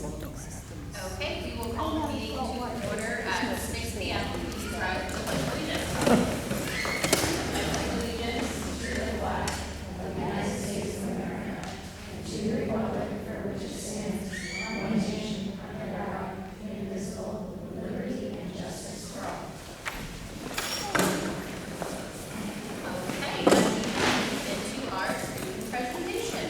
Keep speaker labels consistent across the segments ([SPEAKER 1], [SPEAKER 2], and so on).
[SPEAKER 1] Okay, we will call the meeting to order at 6 p.m. Please rise to the Pledge of Allegiance. I pledge allegiance to the flag of the United States of America and to the republic for which it stands, one nation, under God, indivisible, with liberty and justice for all. Okay, let's move into our student presentation.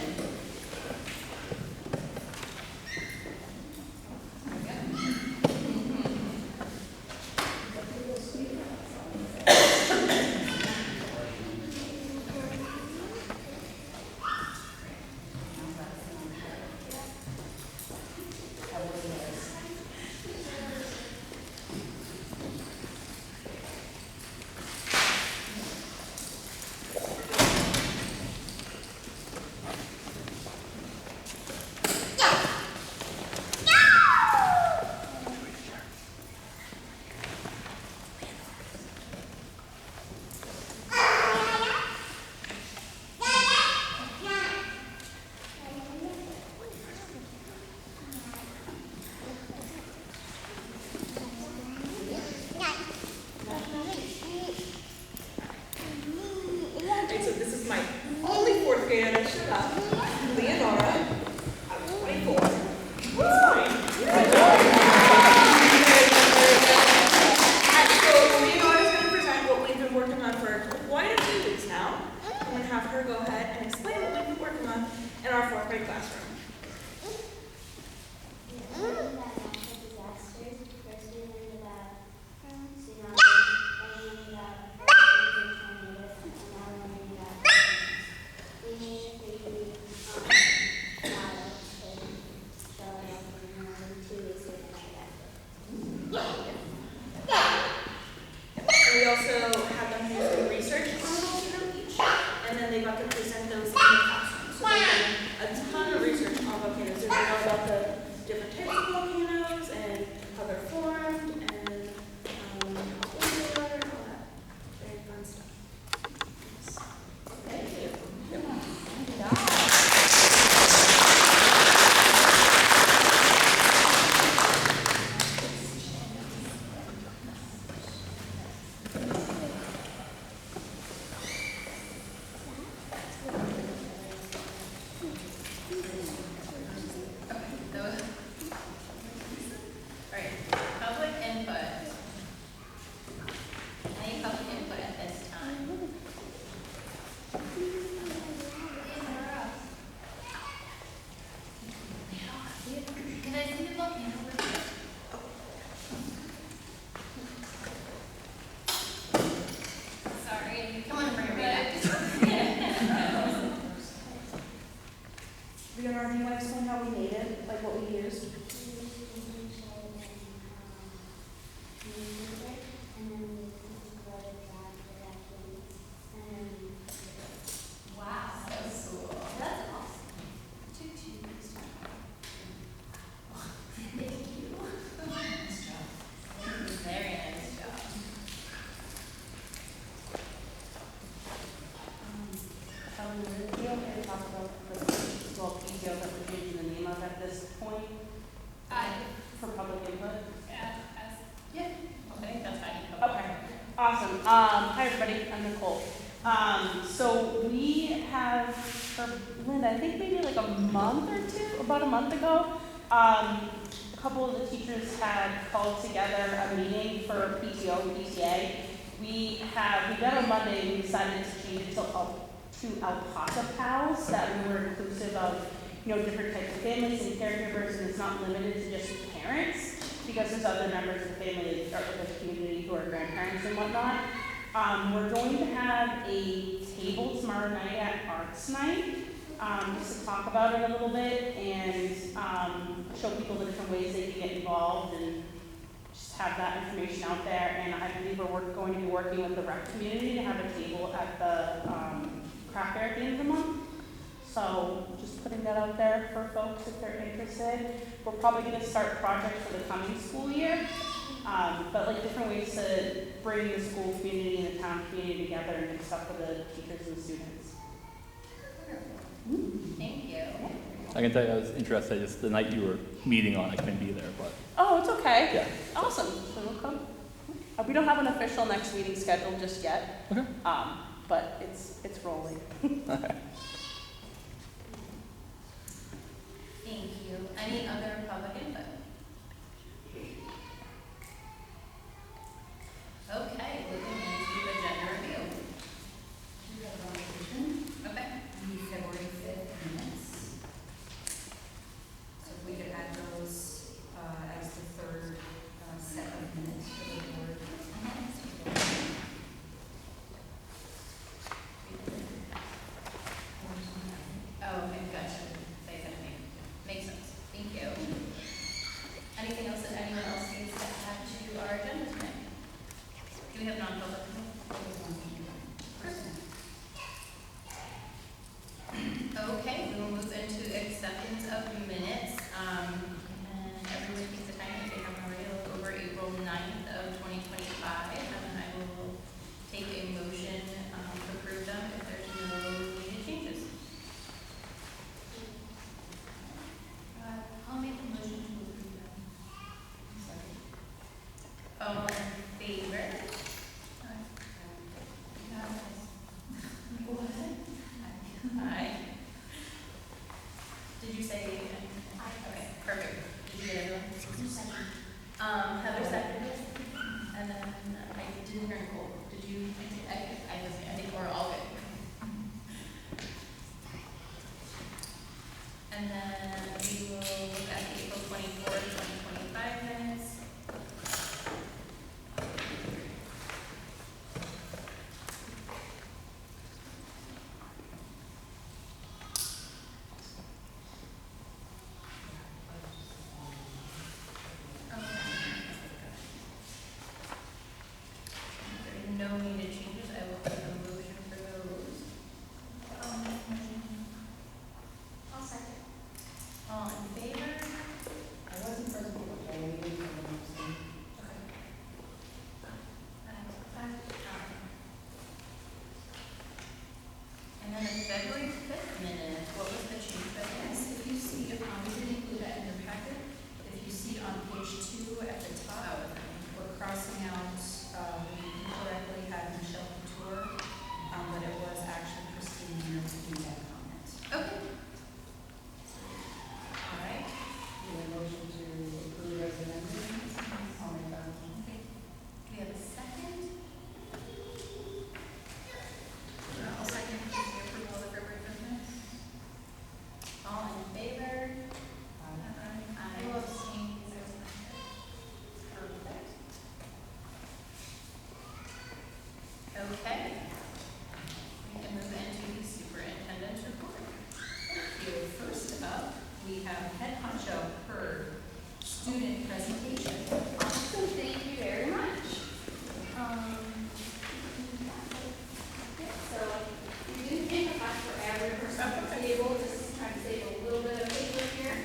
[SPEAKER 2] So this is my only fourth grader that showed up, Leonora. I'm 24. It's fine. So Leonora's going to present what we've been working on for quite a few weeks now. I'm going to have her go ahead and explain what we've been working on in our fourth grade classroom. We also had them do some research on a volcano each, and then they got to present those in the classroom. So they did a ton of research on volcanoes. They learned all about the different types of volcanoes and how they're formed and how old they are and all that very fun stuff. Thank you.
[SPEAKER 1] Alright, public input. Any public input at this time? Can I see the volcano with you? Sorry, come on, bring it back.
[SPEAKER 2] Leonora, do you want to explain how we made it, like what we used?
[SPEAKER 1] Wow, so cool. That's awesome. Thank you. Very nice job.
[SPEAKER 3] Do you want me to talk about the PTO that we're changing the name of at this point for public input?
[SPEAKER 1] Yeah, I think that's fine.
[SPEAKER 3] Okay, awesome. Hi everybody, I'm Nicole. So we have, for Linda, I think maybe like a month or two, about a month ago, a couple of the teachers had called together a meeting for PTO and PTA. We met on Monday and we decided to change it to Alpaca Pals, that we were inclusive of, different types of families and caregivers, and it's not limited to just parents, because there's other members of the family or of the community who are grandparents and whatnot. We're going to have a table tomorrow night at Arts Night, just to talk about it a little bit and show people the different ways they can get involved and just have that information out there. And I believe we're going to be working with the rec community to have a table at the craft fair at the end of the month. So just putting that out there for folks if they're interested. We're probably going to start projects for the coming school year, but like different ways to bring the school community and the town community together and do stuff for the teachers and the students.
[SPEAKER 1] Thank you.
[SPEAKER 4] I can tell you I was interested, just the night you were meeting on, I couldn't be there, but
[SPEAKER 3] Oh, it's okay.
[SPEAKER 4] yeah.
[SPEAKER 3] Awesome. So we'll come. We don't have an official next meeting scheduled just yet.
[SPEAKER 4] Okay.
[SPEAKER 3] But it's rolling.
[SPEAKER 1] Thank you. Any other public input? Okay, moving into agenda review.
[SPEAKER 5] We have one addition,
[SPEAKER 1] Okay.
[SPEAKER 5] the February 5th minutes. So if we could add those as the third set of minutes for the board.
[SPEAKER 1] Oh, okay, gotcha. They kind of makes sense. Thank you. Anything else that anyone else needs to add to our agenda tonight? Do we have non-public? Okay, we will move into acceptance of minutes. And everyone takes the time, if they haven't already, look over April 9th of 2025. And then I will take a motion to approve them if there's no needed changes. I'll make a motion to approve them. All in favor? Aye. Did you say? Aye. Okay, perfect. Did you get everyone? Heather seconded, and then I didn't hear Nicole. Did you? I think we're all good. And then we will look at the April 24th, 2025 minutes. If there are no needed changes, I will take a motion for those. I'll second. All in favor?
[SPEAKER 5] I wasn't present for the whole meeting, so I'm abstaining.
[SPEAKER 1] And then the February 5th minute, what was the change that
[SPEAKER 5] Yes, if you see, we didn't include that in your packet. If you see on page 2 at the top, we're crossing out, we incorrectly had Michelle Couture, but it was actually Christine making that comment.
[SPEAKER 1] Okay. All right.
[SPEAKER 5] Need a motion to approve as amended? I'll make that motion.
[SPEAKER 1] Do we have a second?
[SPEAKER 5] I'll second.
[SPEAKER 1] The approval of the February 5th minutes? All in favor? I will abstain because I was not here. Perfect. Okay. We can move into the superintendent's report.
[SPEAKER 5] Thank you. First up, we have head honcho Heard, student presentation.
[SPEAKER 6] Awesome, thank you very much. So, you didn't take a class for every person at the table, just trying to save a little bit of paper here.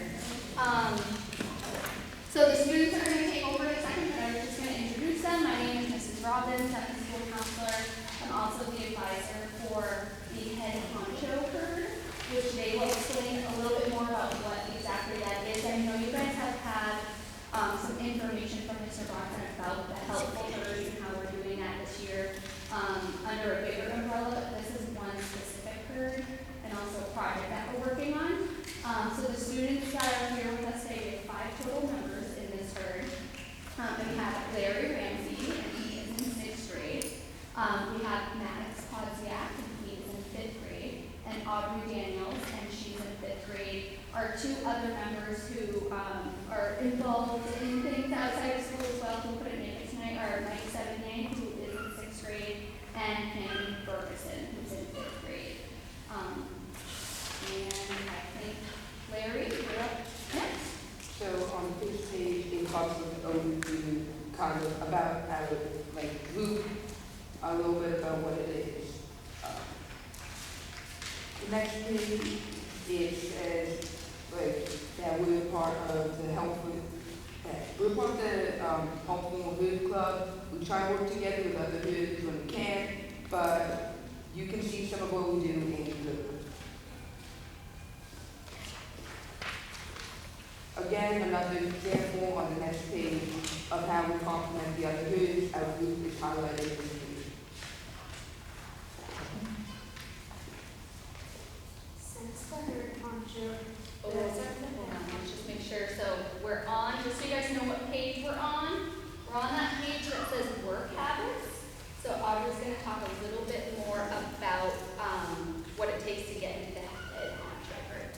[SPEAKER 6] So the students are going to take over in a second, but I'm just going to introduce them. My name is Mrs. Robbins, I'm the school counselor. I'm also the advisor for the head honcho Heard, which they will explain a little bit more about what exactly that is. I know you guys have had some information from Mr. Bronson about the helpful herds and how we're doing that this year under a bigger umbrella, but this is one specific herd and also a project that we're working on. So the students that are here with us today, we have 5 total members in this herd. We have Larry Ramsey, and he is in 6th grade. We have Maddox Podziak, and he is in 5th grade. And Aubrey Daniels, and she's in 5th grade, are 2 other members who are involved in things outside of school as well, who couldn't make it tonight, are Mike Sevigny, who is in 6th grade, and Kim Ferguson, who's in 5th grade. And I think, Larry, you're up next.
[SPEAKER 7] So on this page, it talks with overview, kind of about, I would like loop a little bit about what it is. The next page, it says, like, that we're part of the Helpful, we're part of the Helpful Hood Club. We try to work together with other hoods when we can, but you can see some of what we do in the Again, another example on the next page of how we complement the other hoods, our group is highlighted in the page.
[SPEAKER 6] Since the herd poncho.
[SPEAKER 1] Oh, hold on, let's just make sure, so we're on, just so you guys know what page we're on that page that says work habits. So Audra's gonna talk a little bit more about, what it takes to get into the head honcho herd.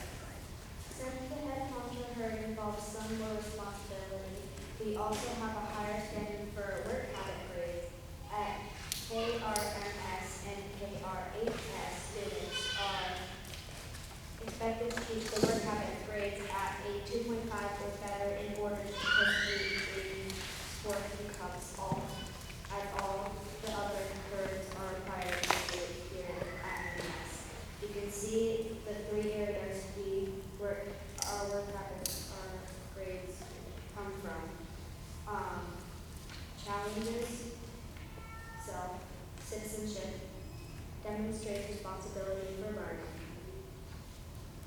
[SPEAKER 6] Since the head honcho herd involves some more responsibility, we also have a higher standard for work habit grades. At KRMS and KR8S, students are expected to keep the work habit grades at a 2.5 or better in order to participate in sports and clubs, as all the other herds are required to do here at MS. You can see the 3 areas our work habits, our grades come from. Challenges, so citizenship, demonstrates responsibility for learning.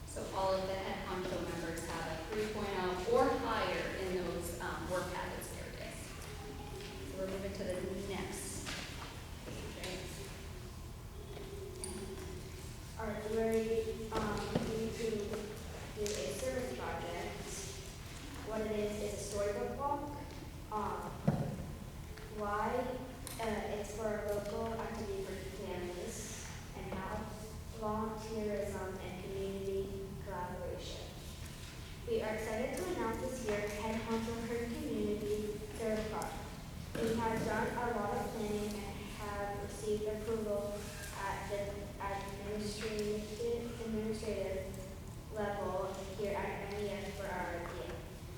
[SPEAKER 1] So all of the head honcho members have a 3.0 or higher in those work habits areas. So we're moving to the next page, right?
[SPEAKER 6] All right, we're need to do a service project. What it is a storybook walk. Why? It's for a local activity for families and health, volunteerism, and community collaboration. We are excited to announce this year's Head Honcho Herd Community Service Project. We have done a lot of planning and have received approval at the administrative level here at MES for our idea.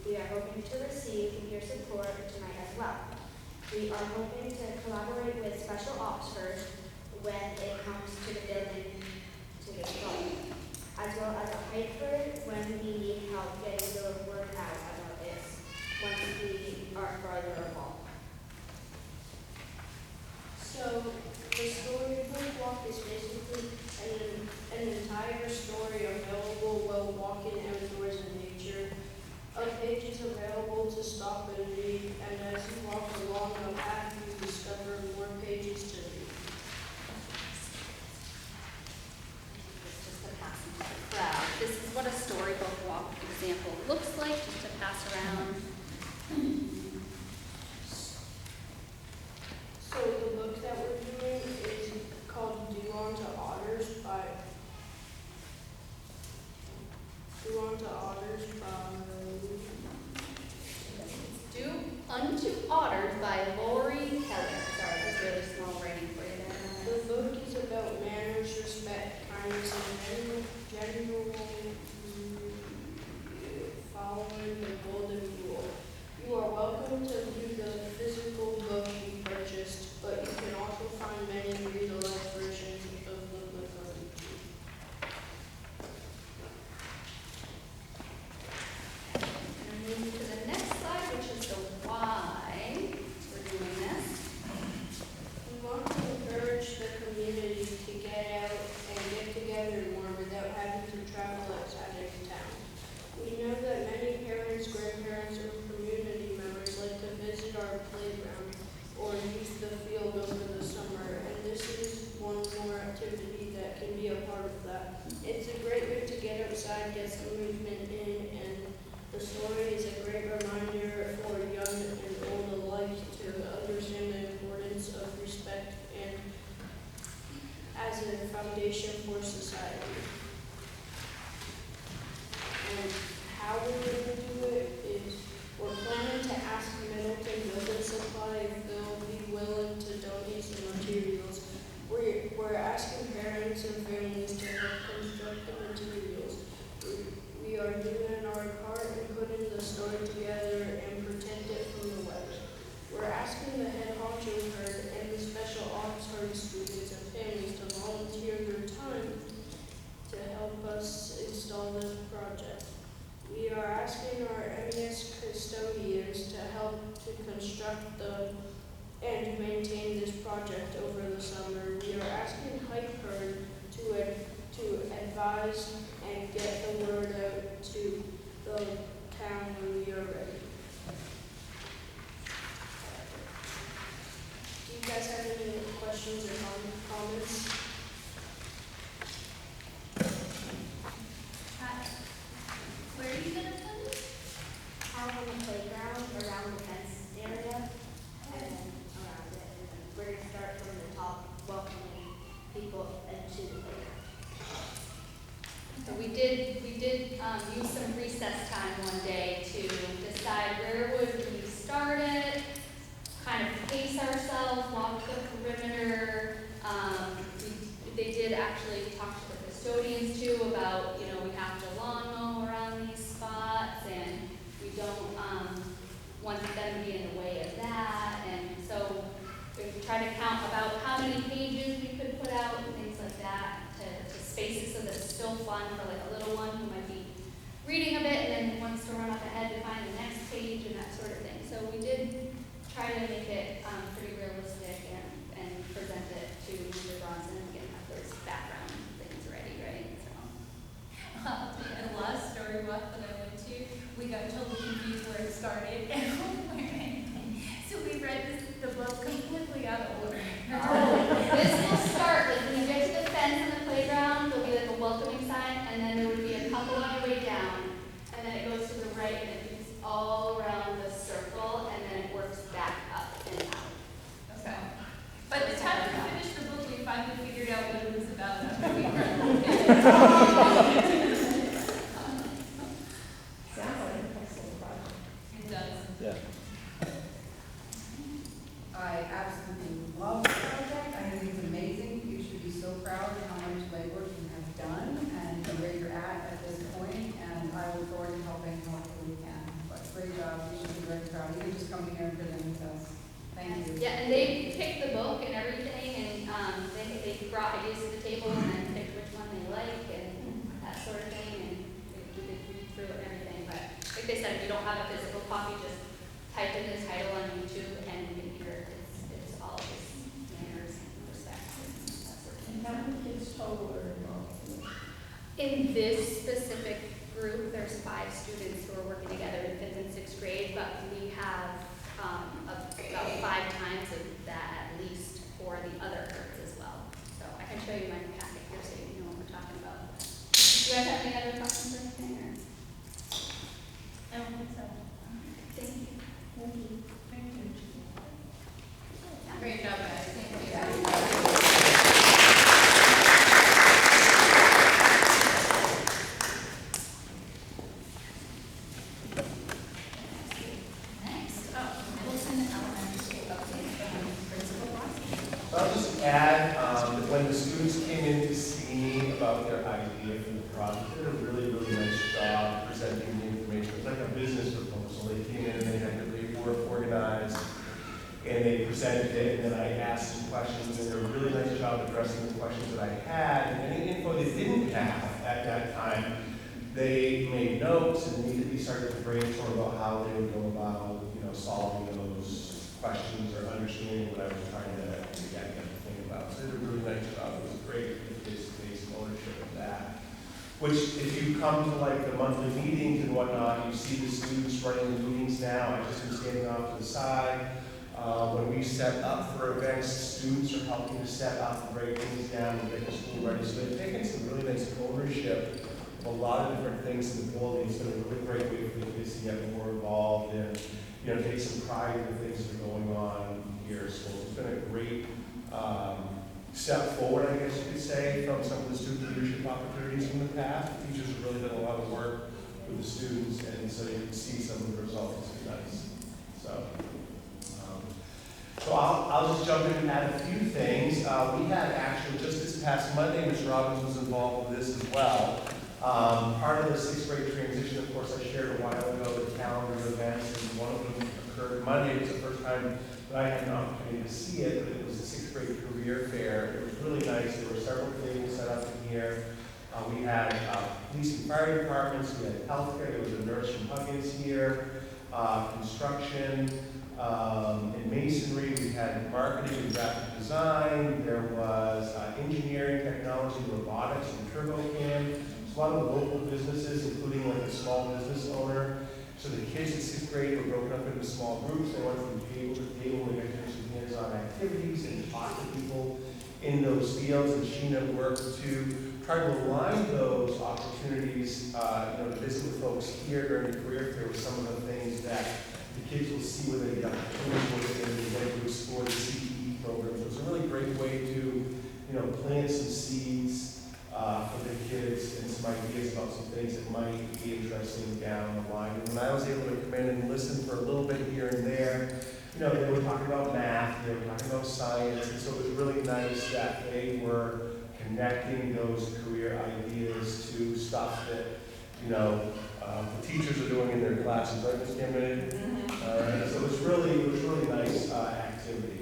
[SPEAKER 6] We are hoping to receive your support tonight as well. We are hoping to collaborate with Special Ops first when it comes to the building to get going, as well as a hiker when we need help getting the word out about this once we are further along.
[SPEAKER 8] So the storybook walk is basically an entire story available while walking outdoors in nature. A page is available to stop and read, and as you walk along the path, you discover more pages to read.
[SPEAKER 1] Just to pass into the crowd. This is what a storybook walk example looks like, just to pass around.
[SPEAKER 8] So the book that we're doing is called Do Unto Otters by
[SPEAKER 1] Do Unto Otters by Lori Keller. Sorry, that's really small writing for you there.
[SPEAKER 8] The book is about manners, respect, kindness, and general following the golden rule. You are welcome to view the physical book you purchased, but you can also find many read-alike versions of the book on YouTube.
[SPEAKER 1] And moving to the next slide, which is the why we're doing this.
[SPEAKER 8] We want to encourage the community to get out and get together more without having to travel outside of town. We know that many parents, grandparents, or community members like to visit our playground or use the field over the summer, and this is one more activity that can be a part of that. It's a great way to get outside, get some movement in, and the story is a great reminder for young and old alike to understand the importance of respect and as a foundation for society. And how we're going to do it is we're planning to ask Middleton Building Supply if they'll be willing to donate some materials. We're asking parents and families to help construct the materials. We are doing our part in putting the story together and protect it from the weather. We're asking the head honcho herd and the special ops herd students and families to volunteer their time to help us install this project. We are asking our MES custodians to help to construct and maintain this project over the summer. We are asking Hype Herd to advise and get the word out to the town when we are ready. Do you guys have any questions or comments?
[SPEAKER 6] Where are you gonna put it? Out on the playground, around the fence area, and then around it. And then we're gonna start from the top, welcoming people into the playground. So we did use some recess time one day to decide where would we start it, kind of pace ourselves, walk the perimeter. They did actually talk to the custodians too about, you know, we have to lawn mow around these spots and we don't, want them to be in the way of that. And so we tried to count about how many pages we could put out and things like that to space it so that it's still fun for like a little one who might be reading a bit and then wants to run up ahead to find the next page and that sort of thing. So we did try to make it pretty realistic and present it to Mr. Bronson and get those background things ready, right? So.
[SPEAKER 5] At the last story walk that I went to, we got totally confused where it started and where it ended. So we read the book completely out of order.
[SPEAKER 6] This will start, like when you get to the fence and the playground, there'll be like a welcoming sign, and then there would be a couple on your way down, and then it goes to the right, and it moves all around the circle, and then it works back up and out.
[SPEAKER 5] Okay. By the time we finished the book, we finally figured out what it was about after we read it. It does.
[SPEAKER 4] Yeah.
[SPEAKER 9] I absolutely love the project. I think it's amazing. You should be so proud of how much legwork you have done and where you're at this point. And I look forward to helping however we can. But great job. You should be very proud. You can just come here and present with us. Thank you.
[SPEAKER 6] Yeah, and they picked the book and everything, and they brought ideas to the table and then picked which one they like and that sort of thing, and we did read through it and everything. But like they said, if you don't have a physical copy, just type in the title on YouTube and you can hear it. It's all just manners and respect and that sort of thing.
[SPEAKER 8] How many kids total are involved?
[SPEAKER 6] In this specific group, there's 5 students who are working together in 5th and 6th grade, but we have about 5 times of that at least for the other groups as well. So I can show you my packet here so you know what we're talking about. Do you guys have any other questions or anything? Or?
[SPEAKER 5] I don't think so.
[SPEAKER 6] Thank you.
[SPEAKER 1] Great job, guys. Thank you. Next up, Middleton Elementary School update from Principal Watson.
[SPEAKER 10] So I'll just add that when the students came in to see me about their idea for the project, they did a really, really nice job presenting the information. It's like a business proposal. They came in and they had their paperwork organized and they presented it, and then I asked some questions, and they did a really nice job addressing the questions that I had. And any info they didn't have at that time, they made notes and immediately started to brainstorm about how they would go about, solving those questions or understanding what I was trying to get them to think about. So they did a really nice job. It was great for the kids' ownership of that. Which, if you come to like the monthly meetings and whatnot, you see the students running the meetings now. I just am standing off to the side. When we set up for events, students are helping to set up and break things down and get the school ready. So they've taken some really nice ownership of a lot of different things in the building. It's been a really great way for the kids to get more involved and take some pride in the things that are going on here. So it's been a great step forward, I guess you could say, from some of the student leadership opportunities in the past. The teachers have really done a lot of work with the students, and so you can see some of the results. It's nice. So I'll just jump in and add a few things. We had actually, just this past Monday, Ms. Robbins was involved with this as well. Part of the 6th grade transition, of course, I shared a while ago the calendar of events, and one of them occurred Monday. It was the first time that I had an opportunity to see it, but it was the 6th grade career fair. It was really nice. There were several tables set up in here. We had police and fire departments. We had healthcare. There was a nurse from Huggins here. Construction. In masonry, we had marketing and graphic design. There was engineering, technology, robotics, and TurboCam. A lot of local businesses, including like a small business owner. So the kids in 6th grade were broken up into small groups. They went from table to table. They got to do some hands-on activities and talk to people in those fields. And Sheena worked to try to align those opportunities, to visit with folks here during the career fair with some of the things that the kids will see where they get opportunities and they get to explore the CPE program. So it's a really great way to, plant some seeds for the kids and some ideas about some things that might be interesting down the line. And when I was able to come in and listen for a little bit here and there, they were talking about math, they were talking about science, and so it was really nice that they were connecting those career ideas to stuff that, the teachers are doing in their classes, right, Ms. Cameron? So it was really nice activity.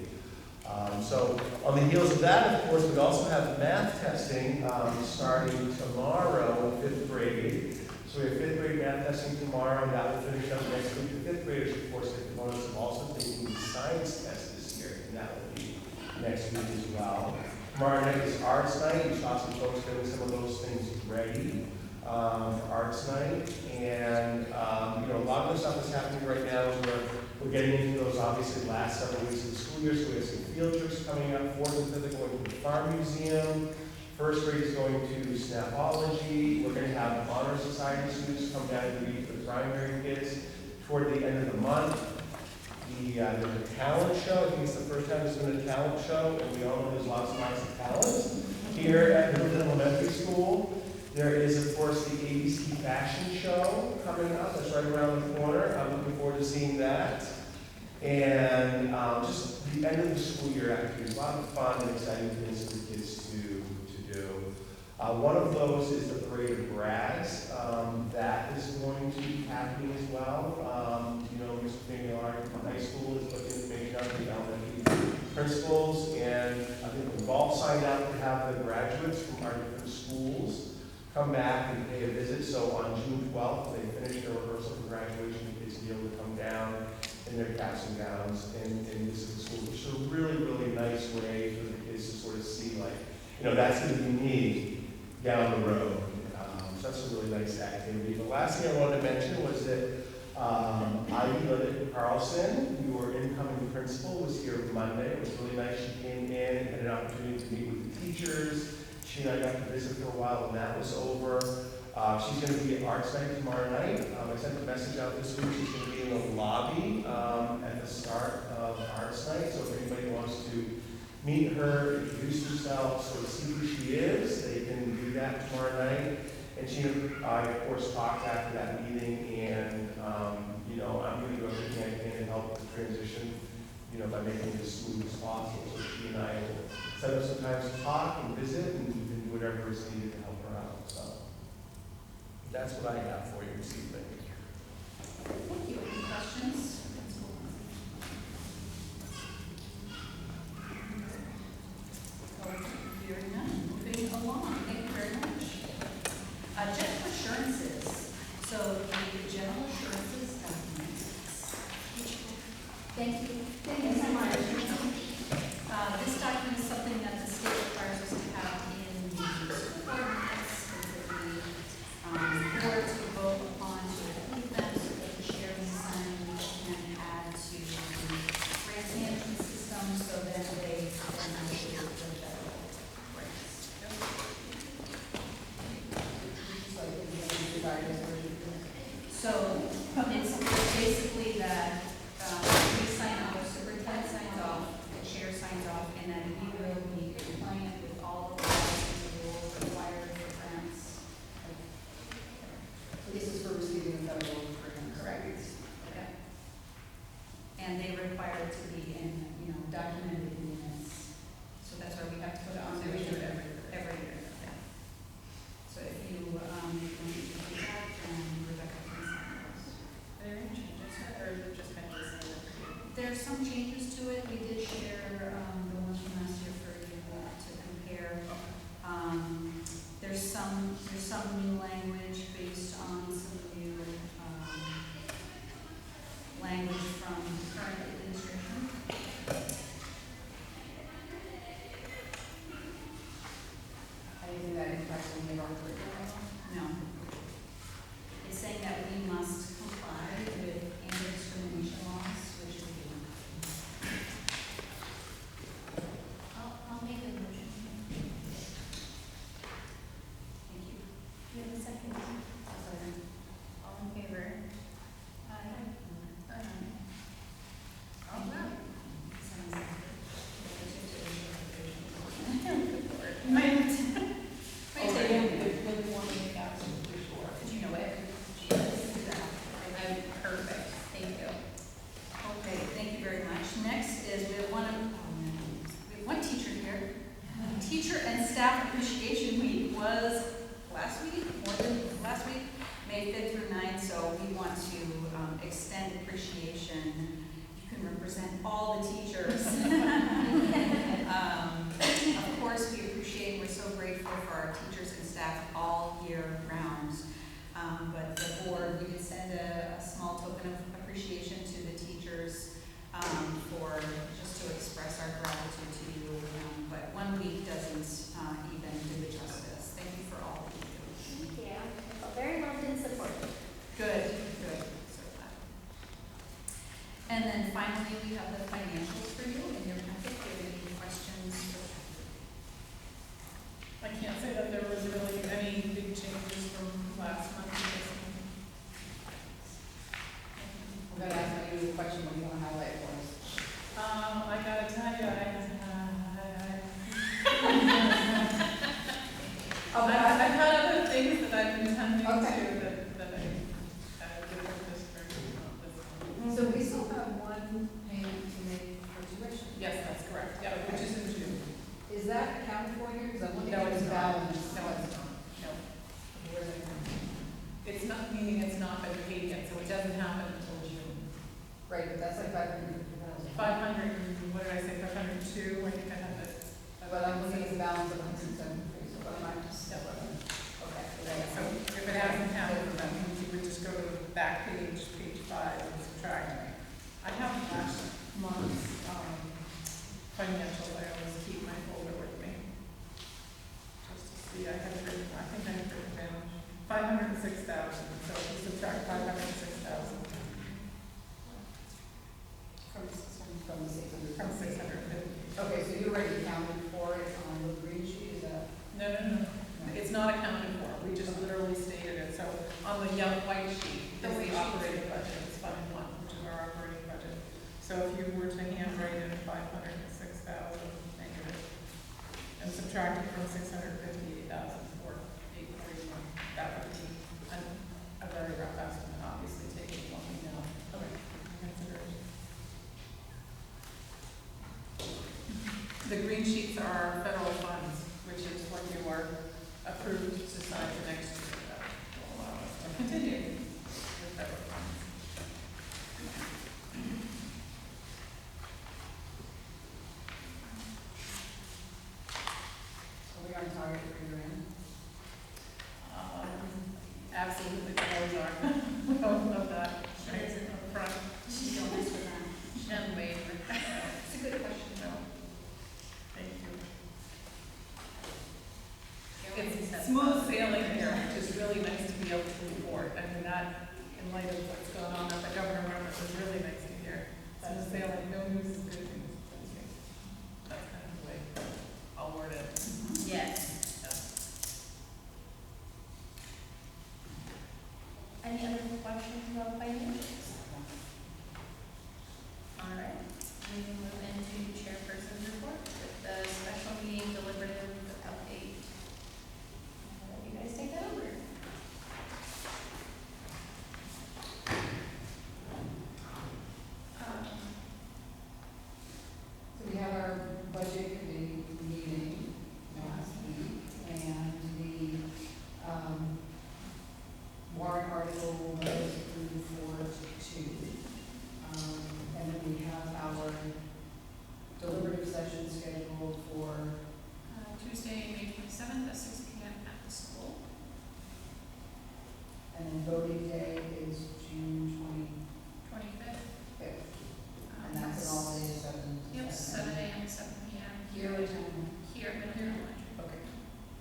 [SPEAKER 10] So on the heels of that, of course, we also have math testing starting tomorrow in 5th grade. So we have 5th grade math testing tomorrow, and that will finish up next week. The 5th graders, of course, get the bonus of also taking the science test this year, and that will be next week as well. Tomorrow night is Arts Night. We saw some folks getting some of those things ready for Arts Night. And, a lot of the stuff that's happening right now is we're getting into those, obviously, last several weeks of the school year. So we have some field trips coming up. 4th and 5th are going to the Farm Museum. 1st grade is going to Snapology. We're going to have Honor Society students come down to read for the primary kids toward the end of the month. There's a talent show. I think it's the first time there's been a talent show, and we all know there's lots of talents here at Middleton Elementary School. There is, of course, the ABC Fashion Show coming up. That's right around the corner. I'm looking forward to seeing that. And just the end of the school year activities, a lot of fun and exciting things for the kids to do. One of those is the Parade of Brags. That is going to be happening as well. Mr. Familar from high school is putting information out to the elementary principals, and I think we've all signed up to have the graduates from our different schools come back and pay a visit. So on June 12th, they finish their rehearsal for graduation. The kids will be able to come down in their caps and gowns and visit the school, which is a really nice way for the kids to sort of see, that's going to be me down the road. So that's a really nice activity. The last thing I wanted to mention was that Ivy Linda Carlson, your incoming principal, was here Monday. It was really nice. She came in and had an opportunity to meet with the teachers. She and I got to visit for a while when that was over. She's going to be at Arts Night tomorrow night. I sent a message out this week. She's going to be in the lobby at the start of Arts Night. So if anybody wants to meet her, introduce themselves, sort of see who she is, they can do that tomorrow night. And she and I, of course, talked after that meeting, and I'm going to do everything I can to help the transition, by making it as smooth as possible. So she and I will set up some time to talk and visit and do whatever is needed to help her out. So that's what I have for you this evening.
[SPEAKER 5] Thank you. Any questions? Hearing none. Moving along. Thank you very much. General assurances. So the general assurances document.
[SPEAKER 6] Thank you. Thank you so much.
[SPEAKER 5] This document is something that the state requires us to have in the school board minutes, for the board to vote upon to approve them so that the chair and sign can add to the grant management system so that they can actually do the federal grants. So it's basically that we sign off, superintendent signs off, the chair signs off, and then we will be compliant with all of the laws and rules required for grants.
[SPEAKER 9] This is for receiving the federal grant.
[SPEAKER 5] Correct. Okay. And they require it to be in, documented in minutes. So that's why we have to put it on there. We do it every year. Yeah. So if you, want to do that, Rebecca can sign those.
[SPEAKER 1] Are there any changes, or is it just kind of the same?
[SPEAKER 5] There's some changes to it. We did share the ones from last year for you to compare. There's some new language based on some new language from current administration.
[SPEAKER 9] Anything that impacts any of our curriculum?
[SPEAKER 5] No. It's saying that we must comply Thank you. Okay, thank you very much. Next is we have one teacher here. Teacher and Staff Appreciation Week was last week, more than last week, May 5th through 9th, so we want to extend appreciation. You can represent all the teachers. Of course, we appreciate, we're so grateful for our teachers and staff all year round. But the board, we did send a small token of appreciation to the teachers for just to express our gratitude to you. But 1 week doesn't even do it justice. Thank you for all that you do.
[SPEAKER 6] Thank you. I felt very loved and supported.
[SPEAKER 5] Good, good. So glad. And then finally, we have the financials for you in your packet. Do you have any questions?
[SPEAKER 11] I can't say that there was really any big changes from last month.
[SPEAKER 9] I'm gonna ask you a question, what do you want to highlight for us?
[SPEAKER 11] I gotta tell you, I've had other things that I've been tending to
[SPEAKER 9] Okay.
[SPEAKER 11] that I did for this term.
[SPEAKER 9] So we still have one payment to make for tuition.
[SPEAKER 11] Yes, that's correct, yeah, which is in June.
[SPEAKER 9] Is that accounted for here? Because I'm looking
[SPEAKER 11] No,
[SPEAKER 9] at
[SPEAKER 11] it's
[SPEAKER 9] the
[SPEAKER 11] not.
[SPEAKER 9] balance.
[SPEAKER 11] No, it's not, no. It's not, meaning it's not been paid yet, so it doesn't happen until June.
[SPEAKER 9] Right, but that's like 550,000.
[SPEAKER 11] 500, what did I say, 502, I think I have it.
[SPEAKER 9] But I'm looking at the balance of 173, so what am I just? Okay.
[SPEAKER 11] So if it hasn't happened, then you would just go to the back page, page 5, and subtract. I have last month's financials, I always keep my folder with me. Just to see, I have written, I think I have written down 506,000, so if you subtract 506,000
[SPEAKER 9] From the 600.
[SPEAKER 11] from 650.
[SPEAKER 9] Okay, so you already accounted for it on the green sheet, is that?
[SPEAKER 11] No. It's not accounted for, we just literally stated it, so on the young white sheet, is the operating budget, it's Fund 1, which is our operating budget. So if you were to handwrite in 506,000 negative, and subtract it from 658,000 or 841, that would be a very rough estimate, obviously taking what we know. Okay. Consideration. The green sheets are federal funds, which is what you are approved to sign for next year. That will allow us to continue with federal funds.
[SPEAKER 9] Are we on target for your end?
[SPEAKER 11] Absolutely, those are. I love that. Thanks up front.
[SPEAKER 5] She don't answer that.
[SPEAKER 11] And wait.
[SPEAKER 5] It's a good question, though.
[SPEAKER 11] Thank you. It's smooth sailing here, which is really nice to be able to report. I mean, that, in light of what's going on at the governor conference, is really nice to hear. Smooth sailing, no news is good news. That's kind of the way I'll word it.
[SPEAKER 5] Yes.
[SPEAKER 6] Any other questions about financials?
[SPEAKER 1] All right, we can move into chairperson's report with the special meeting deliberative update. I'll let you guys take that over.
[SPEAKER 9] So we had our budget committee meeting last week, and the warrant article was approved 4-2. And then we have our deliberative session scheduled for,
[SPEAKER 1] Tuesday, May 27th at 6 p.m. at the school.
[SPEAKER 9] and then voting day is June
[SPEAKER 1] 25th.
[SPEAKER 9] 25th. And that's an all day, 7.
[SPEAKER 1] Yep, 7 a.m. to 7 p.m.
[SPEAKER 9] Here at town.
[SPEAKER 1] Here at Middleton Elementary.
[SPEAKER 9] Okay,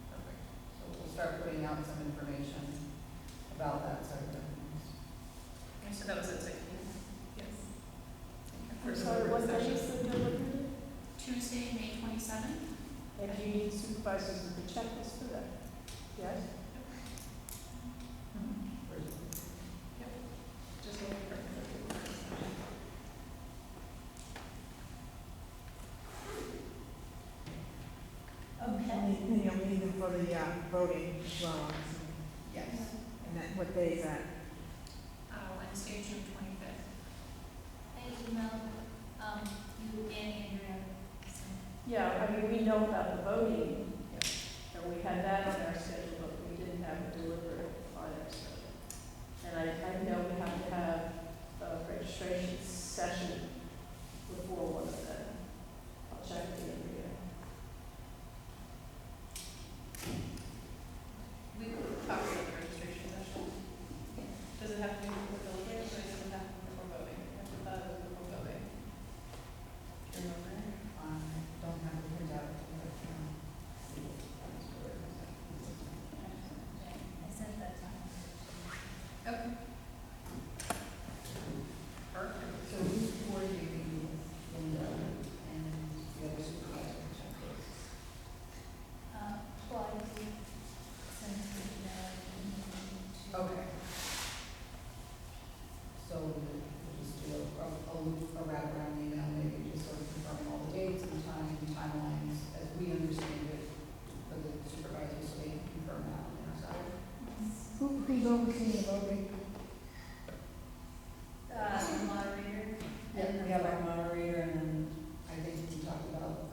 [SPEAKER 9] perfect. So we'll start putting out some information about that, so everyone knows.
[SPEAKER 1] Okay, so that was at 6 p.m.
[SPEAKER 11] Yes.
[SPEAKER 3] I'm sorry, what day is the deliberative?
[SPEAKER 1] Tuesday, May 27th.
[SPEAKER 3] And do you need supervisors with the checklist for that? Yes?
[SPEAKER 11] Just looking for
[SPEAKER 12] And you'll need them for the voting as well.
[SPEAKER 9] Yes.
[SPEAKER 12] And that, what day is that?
[SPEAKER 1] Wednesday, June 25th.
[SPEAKER 3] know about the voting, and we had that on our schedule, but we didn't have a deliberative on our schedule. And I know we have to have a registration session before one of them. I'll check at the end of the year.
[SPEAKER 1] We talked about the registration session. Does it have to be before deliberative, or does it have to be before voting? I thought it was before voting. Do you remember?
[SPEAKER 9] Don't have it printed out, but,
[SPEAKER 5] I sent that time.
[SPEAKER 1] Okay. Perfect.
[SPEAKER 9] so who's coordinating with Linda and the other supervisor, which I think?
[SPEAKER 5] Well, I did send it to to.
[SPEAKER 9] Okay. So we'll just do a wraparound email, maybe just sort of confirming all the dates and timelines as we understand it for the supervisors, so they can confirm that on their side.
[SPEAKER 12] Who's overseeing the voting?
[SPEAKER 5] The moderator.
[SPEAKER 9] Yeah, we have our moderator, and then I think we talked about,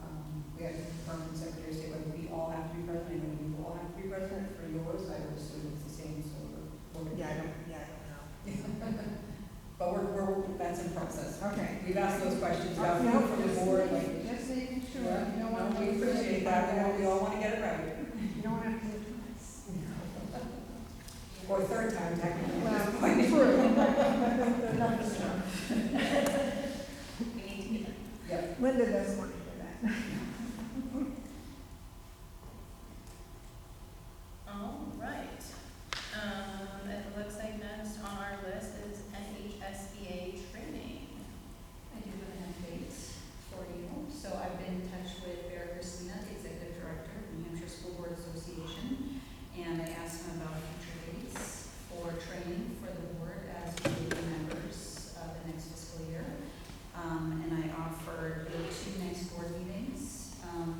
[SPEAKER 9] we had to confirm from Secretary of State whether we all have to be present, and whether you all have to be present for yours. I would assume it's the same, so we're.
[SPEAKER 12] Yeah, I don't know.
[SPEAKER 9] But that's in process.
[SPEAKER 12] Okay.
[SPEAKER 9] We've asked those questions about
[SPEAKER 12] No,
[SPEAKER 9] from the board, like.
[SPEAKER 12] Just making sure,
[SPEAKER 9] Yeah,
[SPEAKER 12] you don't want
[SPEAKER 9] no,
[SPEAKER 12] to.
[SPEAKER 9] we appreciate that, we all want to get it right.
[SPEAKER 12] You don't have to do it twice.
[SPEAKER 9] Or third time technically.
[SPEAKER 12] Well, true.
[SPEAKER 1] We need to get it.
[SPEAKER 9] Yep.
[SPEAKER 12] Linda doesn't want to do that.
[SPEAKER 1] All right. It looks like next on our list is NHSBA training.
[SPEAKER 5] I do have an update for you. So I've been in touch with Barry Christina, the Executive Director of New Hampshire School Board Association, and I asked him about future dates for training for the board as we will be members of the next fiscal year. And I offered the 2 next board meetings.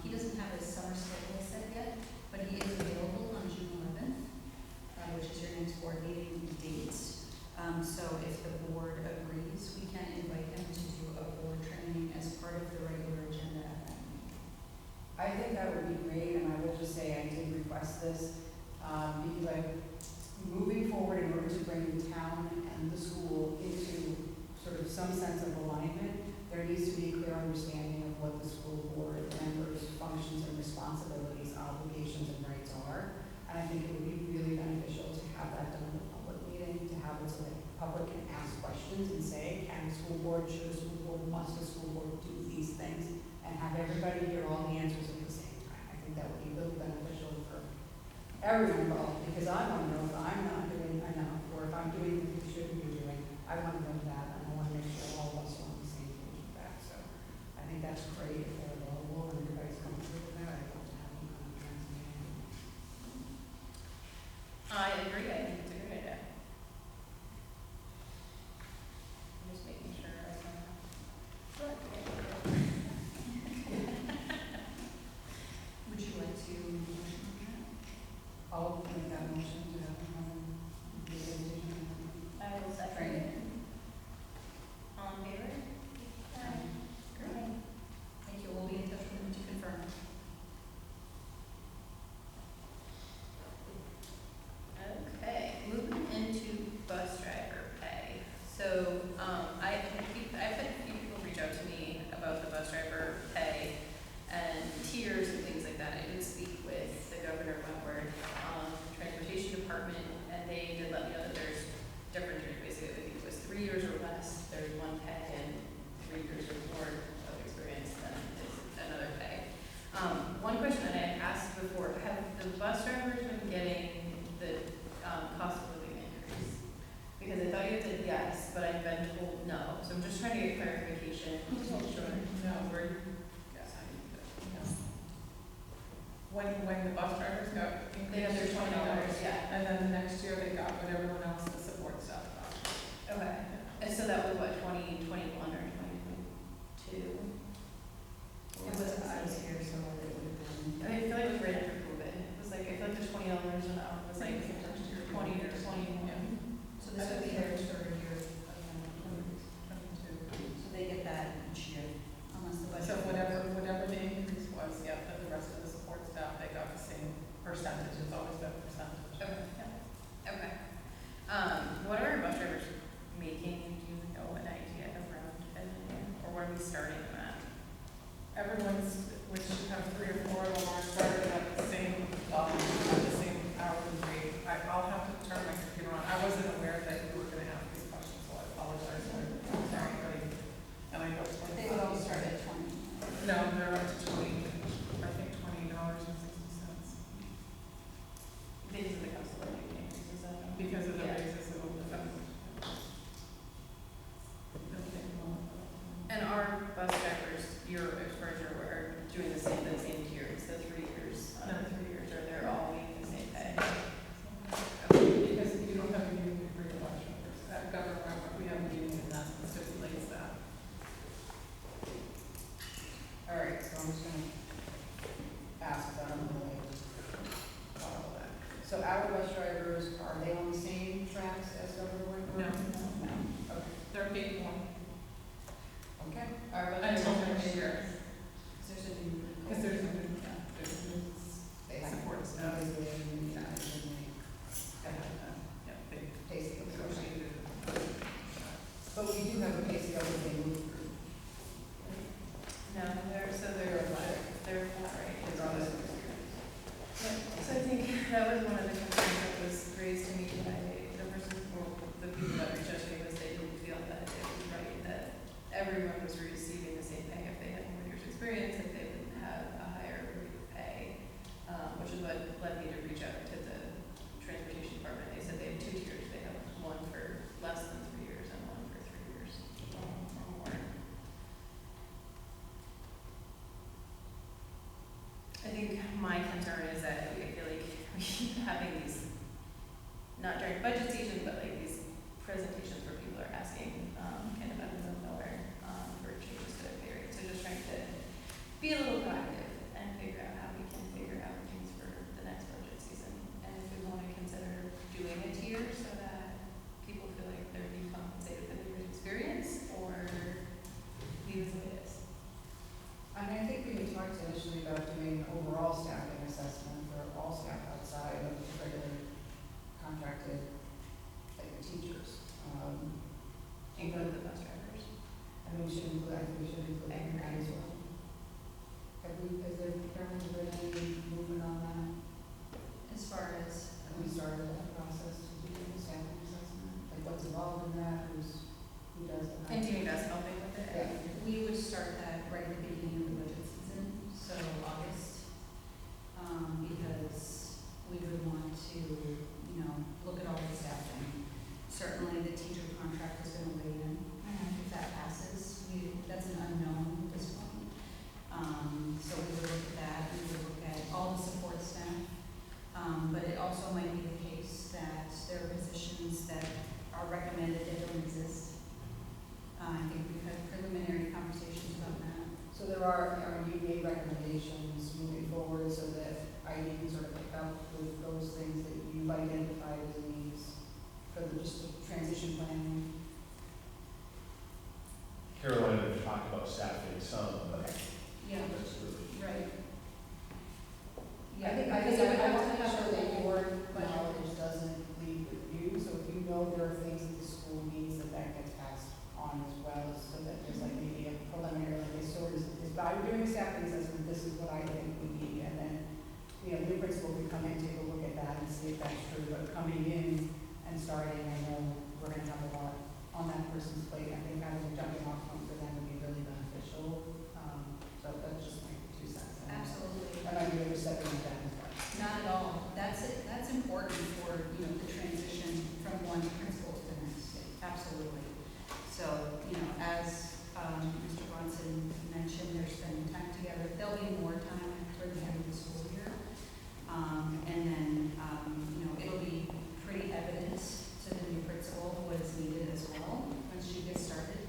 [SPEAKER 5] He doesn't have his summer schedule set yet, but he is available on June 11th, which is your next board meeting date. So if the board agrees, we can invite him to do a board training as part of the regular agenda at that meeting.
[SPEAKER 9] I think that would be great, and I will just say I did request this, because moving forward in order to bring the town and the school into sort of some sense of alignment, there needs to be a clear understanding of what the school board members' functions and responsibilities, obligations and rights are. And I think it would be really beneficial to have that done in a public meeting, to have it so that the public can ask questions and say, can the school board, should the school board, must the school board do these things? And have everybody hear all the answers at the same time. I think that would be really beneficial for everyone involved, because I want to know if I'm not doing enough, or if I'm doing what we shouldn't be doing. I want to know that, and I want to make sure all of us are on the same page with that. So I think that's great if they're available and everybody's comfortable with that. I'd love to have them on the trans meeting.
[SPEAKER 1] I agree. I think it's a great idea. I'm just making sure I can.
[SPEAKER 5] Would you like to motion on that?
[SPEAKER 9] I'll make that motion to have them on the presentation.
[SPEAKER 1] I will second
[SPEAKER 9] Training.
[SPEAKER 1] it. All in favor?
[SPEAKER 5] Great. Thank you. We'll be in touch with him to confirm.
[SPEAKER 1] Okay, moving into bus driver pay. So, I've had a few people reach out to me about the bus driver pay and tiers and things like that. I did speak with the Governor Wentworth, Transportation Department, and they did let me know that there's different tiers. Basically, I think it was 3 years or less, there's one pay, and 3 years or more of experience, then is another pay. One question that I had asked before, have the bus drivers been getting the cost of living increase? Because I thought you said yes, but I've been told no. So I'm just trying to get clarification. Sure.
[SPEAKER 11] No, we're, yes, I need to, no. When the bus drivers got
[SPEAKER 1] They got their
[SPEAKER 11] increased
[SPEAKER 1] $20, yeah.
[SPEAKER 11] and then the next year they got what everyone else in the support staff got.
[SPEAKER 1] Okay. And so that was what, 2021 or 2022?
[SPEAKER 5] It was this year, so it would have been.
[SPEAKER 1] I feel like it was right after COVID. It was like, I feel like the $20 an hour was like 20 or 21.
[SPEAKER 5] So this would be their third year of so they get that each year, unless the budget.
[SPEAKER 11] So whatever the increase was, yeah, but the rest starting them at? Everyone's, which you have 3 or 4 of them are started at the same hourly rate. I'll have to turn my computer on. I wasn't aware that you were gonna ask these questions, so I apologize for everybody. And I know it's
[SPEAKER 9] They would all start at 20.
[SPEAKER 11] No, they're up to 20, I think $20.60.
[SPEAKER 3] These are the cost of living increases,
[SPEAKER 11] Because of the
[SPEAKER 3] Yeah.
[SPEAKER 11] raises that will become.
[SPEAKER 5] And our bus drivers, your exposure, are doing the same tiers, the 3 years, 3 years, or they're all getting the same pay?
[SPEAKER 11] Because you don't have a union for your bus drivers. At government, we have a union, and that stipulates that.
[SPEAKER 9] All right, so I'm just gonna ask them, follow that. So our bus drivers, are they on the same tracks as government?
[SPEAKER 11] No.
[SPEAKER 9] No, okay.
[SPEAKER 11] They're paid more.
[SPEAKER 9] Okay.
[SPEAKER 5] Our bus
[SPEAKER 11] Until
[SPEAKER 5] drivers are
[SPEAKER 11] next
[SPEAKER 5] paid-
[SPEAKER 11] year.
[SPEAKER 5] There's a new.
[SPEAKER 11] Because there's a good,
[SPEAKER 9] They have
[SPEAKER 11] support staff.
[SPEAKER 9] obviously, and they have
[SPEAKER 11] Yeah, they
[SPEAKER 9] pay scale.
[SPEAKER 11] negotiated.
[SPEAKER 9] But we do have a pay scale that they move through.
[SPEAKER 5] No, they're flat rate.
[SPEAKER 9] They're on this.
[SPEAKER 5] Yeah, so I think that was one of the concerns that was raised to me by the person, or the people that reached out to me, was they didn't feel that it was right that everyone was receiving the same pay if they had more years' experience, if they wouldn't have a higher rate of pay, which is what led me to reach out to the transportation department. They said they have 2 tiers. They have one for less than 3 years and one for 3 years or more. I think my concern is that I feel like we keep having these, not during budget season, but like these presentations where people are asking, kind of out of nowhere, for changes to their pay rate. So just trying to be a little proactive and figure out how we can figure out things for the next budget season. And if we want to consider doing a tier so that people feel like they're being compensated for their years' experience, or leave it as it is.
[SPEAKER 9] I mean, I think we had talked initially about doing overall staffing assessment for all staff outside of regular contracted teachers.
[SPEAKER 5] Include the bus drivers.
[SPEAKER 9] I mean, we should include, I think we should include that as well. Has there been any movement on that?
[SPEAKER 5] As far as,
[SPEAKER 9] Have we started that process to do the staffing assessment? Like what's involved in that, who does that?
[SPEAKER 5] and do you guys helping with it?
[SPEAKER 9] Yeah.
[SPEAKER 5] We would start that right at the beginning of the budget season, so August, because we would want to, look at all the staffing. Certainly, the teacher contract is gonna weigh in, if that passes, that's an unknown at this point. So we would look at that, we would look at all the support staff. But it also might be the case that there are positions that are recommended that don't exist. I think we've had preliminary conversations about that.
[SPEAKER 9] So there are you made recommendations moving forward so that I can sort of pick up with those things that you've identified as needs for just the transition planning?
[SPEAKER 10] Carolina talked about staffing some, but
[SPEAKER 5] Yeah,
[SPEAKER 10] that's really.
[SPEAKER 5] right.
[SPEAKER 9] I think I
[SPEAKER 5] because it would have
[SPEAKER 9] want
[SPEAKER 5] to
[SPEAKER 9] to make
[SPEAKER 5] have
[SPEAKER 9] sure
[SPEAKER 5] a
[SPEAKER 9] that
[SPEAKER 5] whole
[SPEAKER 9] your
[SPEAKER 5] budget.
[SPEAKER 9] knowledge doesn't leave with you, so if you know there are things that the school needs, that gets passed on as well, so that there's like maybe a preliminary, like, so is by doing a staffing assessment, this is what I think we need, and then, new principal can come in, take a look at that and see if that's true, but coming in and starting, I know we're gonna have a lot on that person's plate, I think having a jumping off point for them would be really beneficial, so that's just my 2 cents.
[SPEAKER 5] Absolutely.
[SPEAKER 9] I might be overstepping that.
[SPEAKER 5] Not at all. That's important for, the transition from one principal to the next. Absolutely. So, as, Mr. Bronson mentioned, they're spending time together. There'll be more time after the end of the school year. And then, it'll be pretty evident to the new principal what is needed as well when she gets started.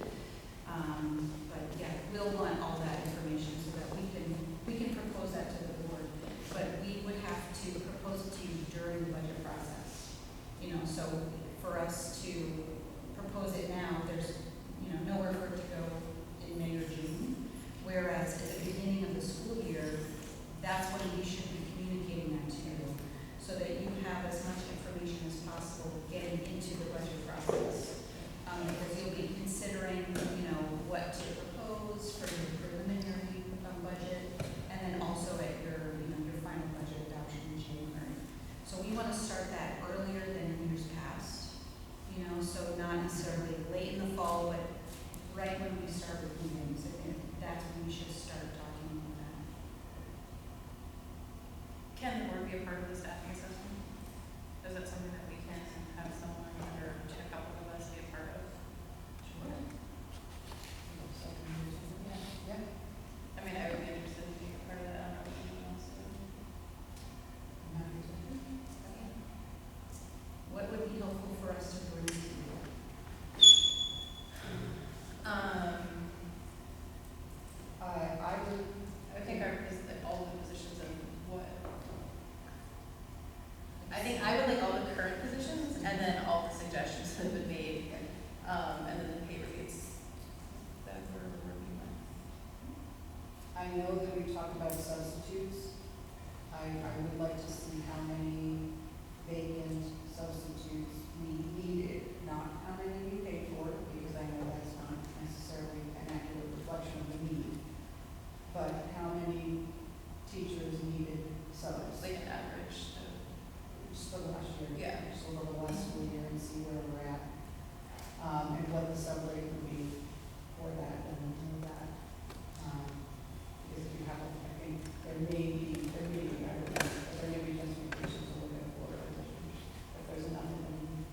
[SPEAKER 9] start with meetings, and that's when we should start talking about that.
[SPEAKER 1] Can the board be a part of the staffing assessment? Is that something that we can have someone or a couple of us be a part of?
[SPEAKER 9] Sure. So, yeah.
[SPEAKER 1] I mean, I would be interested in being a part of that. I don't know if anyone else would.
[SPEAKER 9] I'm happy to.
[SPEAKER 5] What would be helpful for us to bring to you?
[SPEAKER 9] I would,
[SPEAKER 1] I would think like all the positions and what. I think I would like all the current positions and then all the suggestions that have been made, and then the pay rates that we're reviewing.
[SPEAKER 9] I know that we talked about substitutes. I would like to see how many vacant substitutes we needed, not how many we paid for, because I know that's not necessarily an accurate reflection of the need. But how many teachers needed subs?
[SPEAKER 1] Like an average of.
[SPEAKER 9] Just for the last year.
[SPEAKER 1] Yeah.
[SPEAKER 9] Just over the last school year and see where we're at. And what the sub rate would be for that, and then do that. Because if you have, I think there may be, I don't know, but there may be justifications to look at for it. If there's nothing, then.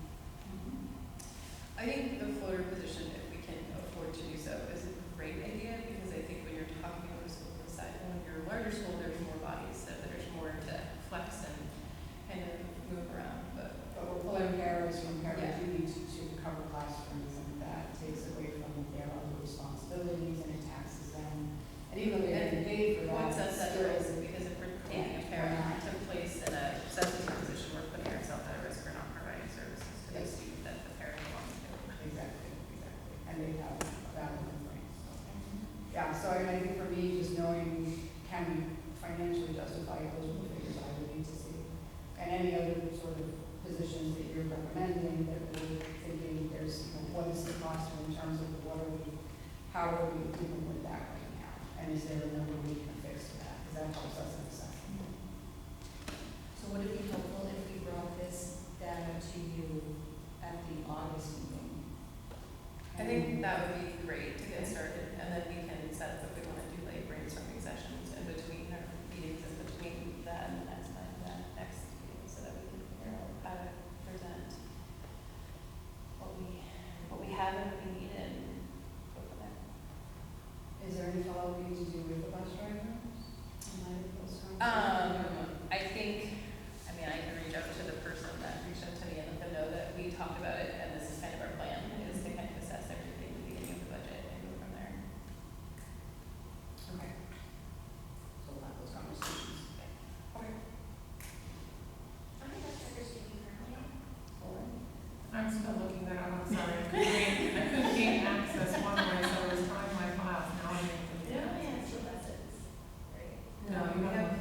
[SPEAKER 1] I think the floater position, if we can afford to do so, is a great idea, because I think when you're talking about a school the size, when you're a larger school, there's more bodies, so there's more to flex and kind of move around, but.
[SPEAKER 9] But we're pulling paras from para
[SPEAKER 1] Yeah.
[SPEAKER 9] duty to cover classrooms, and that takes away from their other responsibilities, and it taxes them. And even though they're getting paid for that.
[SPEAKER 1] Puts us at
[SPEAKER 9] still-
[SPEAKER 1] risk, because if we're taking a parent to place in a substitute position, we're putting ourselves at risk for not providing services to the
[SPEAKER 9] Yes.
[SPEAKER 1] student that the parent belongs to.
[SPEAKER 9] Exactly. And they have valid complaints. Yeah, so I think for me, just knowing, can we financially justify those were the figures I would need to see. And any other sort of positions that you're recommending that we're thinking there's, what is the cost in terms of how are we dealing with that right now? And is there a number we can fix to that? Because that helps us in assessment.
[SPEAKER 5] So would it be helpful if we brought this data to you at the August meeting?
[SPEAKER 1] I think that would be great to get started, and then we can set up if we want to do like brainstorming sessions in between our meetings, in between that and the next time, that next meeting, so that we can figure out how to present what we have and what we need and go from there.
[SPEAKER 9] Is there any follow-up we need to do with the bus drivers? In light of those conversations?
[SPEAKER 1] I think, I mean, I can reach out to the person that reached out to me and let them know that we talked about it, and this is kind of our plan, is to kind of assess everything at the beginning of the budget and go from there.
[SPEAKER 9] Okay. So we'll have those conversations.
[SPEAKER 1] Okay.
[SPEAKER 6] I think that's what you're speaking currently.
[SPEAKER 11] I'm still looking that up, I'm sorry. I couldn't gain access one way, so I was trying my files, now I'm able to.
[SPEAKER 1] No, we have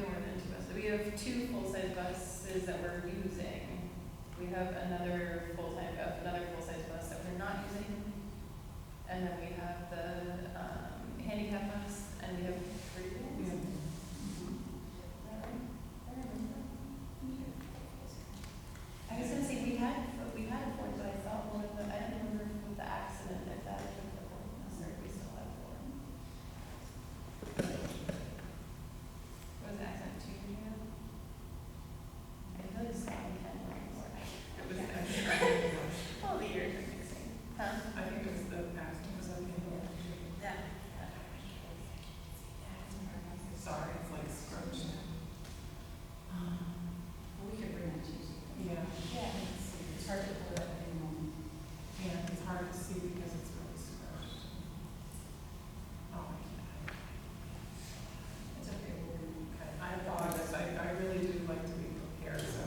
[SPEAKER 1] more than 2 buses. We have 2 full-size buses that we're using. We have another full-size bus that we're not using. And then we have the handicap bus, and we have 3 vans. I was gonna say, we had a 4, but I thought one of the, I don't remember with the accident, if that took the 4 bus, or if we still have 4. Was the accident 2 years ago? I feel like Scott and Ken were more.
[SPEAKER 11] It was actually,
[SPEAKER 1] All the years are mixing. Huh?
[SPEAKER 11] I think it was the past, it was like,
[SPEAKER 1] Yeah.
[SPEAKER 11] sorry, it's like scrunched.
[SPEAKER 9] We can bring that to you.
[SPEAKER 11] Yeah,
[SPEAKER 9] It's hard to pull it up at any moment.
[SPEAKER 11] yeah, it's hard to see because it's really scrunched. Oh, I can't.
[SPEAKER 9] It's okay, we're gonna.
[SPEAKER 11] Okay, I apologize, I really do like to be prepared, so.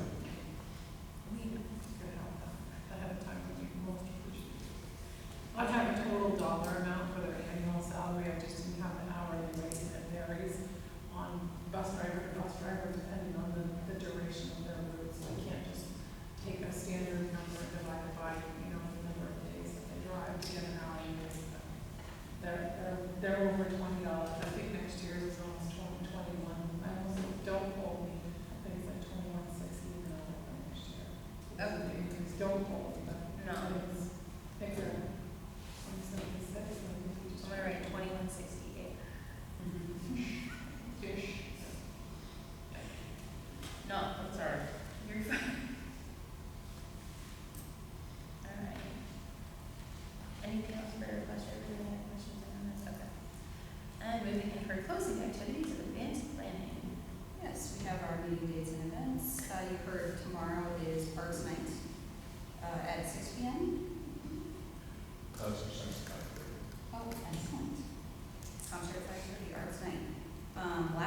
[SPEAKER 11] We could help them ahead of time would be most appreciated. I have a total dollar amount for their annual salary, I just didn't have an hourly rate, and it varies on bus driver to bus driver depending on the duration of their route, so I can't just take a standard number and divide it by, the number of days that they drive to get an hourly rate. They're over $20, I think next year's is almost 21. I almost, don't hold me, I think it's like 21.60 now next year.
[SPEAKER 1] Okay.
[SPEAKER 11] Don't hold me, but.
[SPEAKER 1] No.
[SPEAKER 11] It's, I think they're 176,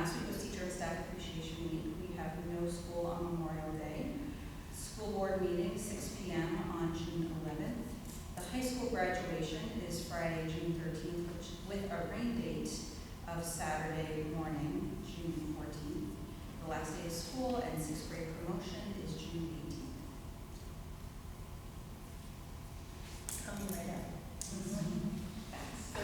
[SPEAKER 5] last week was Teacher and Staff Appreciation Week. We have no school on Memorial Day. School board meeting, 6 p.m. on June 11th. The high school graduation is Friday, June 13th, with a rain date of Saturday morning, June 14th. The last day of school and sixth grade promotion is June 18th.
[SPEAKER 1] Coming right up.
[SPEAKER 5] That's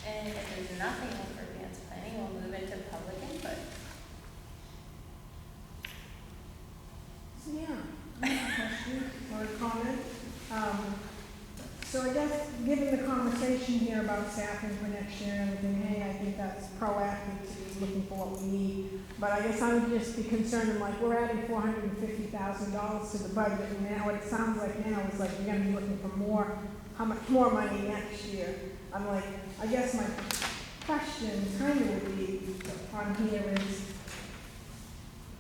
[SPEAKER 1] And if there's nothing else for advanced planning, we'll move into public input.
[SPEAKER 12] Yeah, I have a question or a comment. So I guess, given the conversation here about staffing for next year and everything, hey, I think that's proactive to be looking for what we need. But I guess I would just be concerned, I'm like, we're adding $450,000 to the budget, and now what it sounds like now is like, you're gonna be looking for more, how much more money next year? I'm like, I guess my question kind of would be on here is,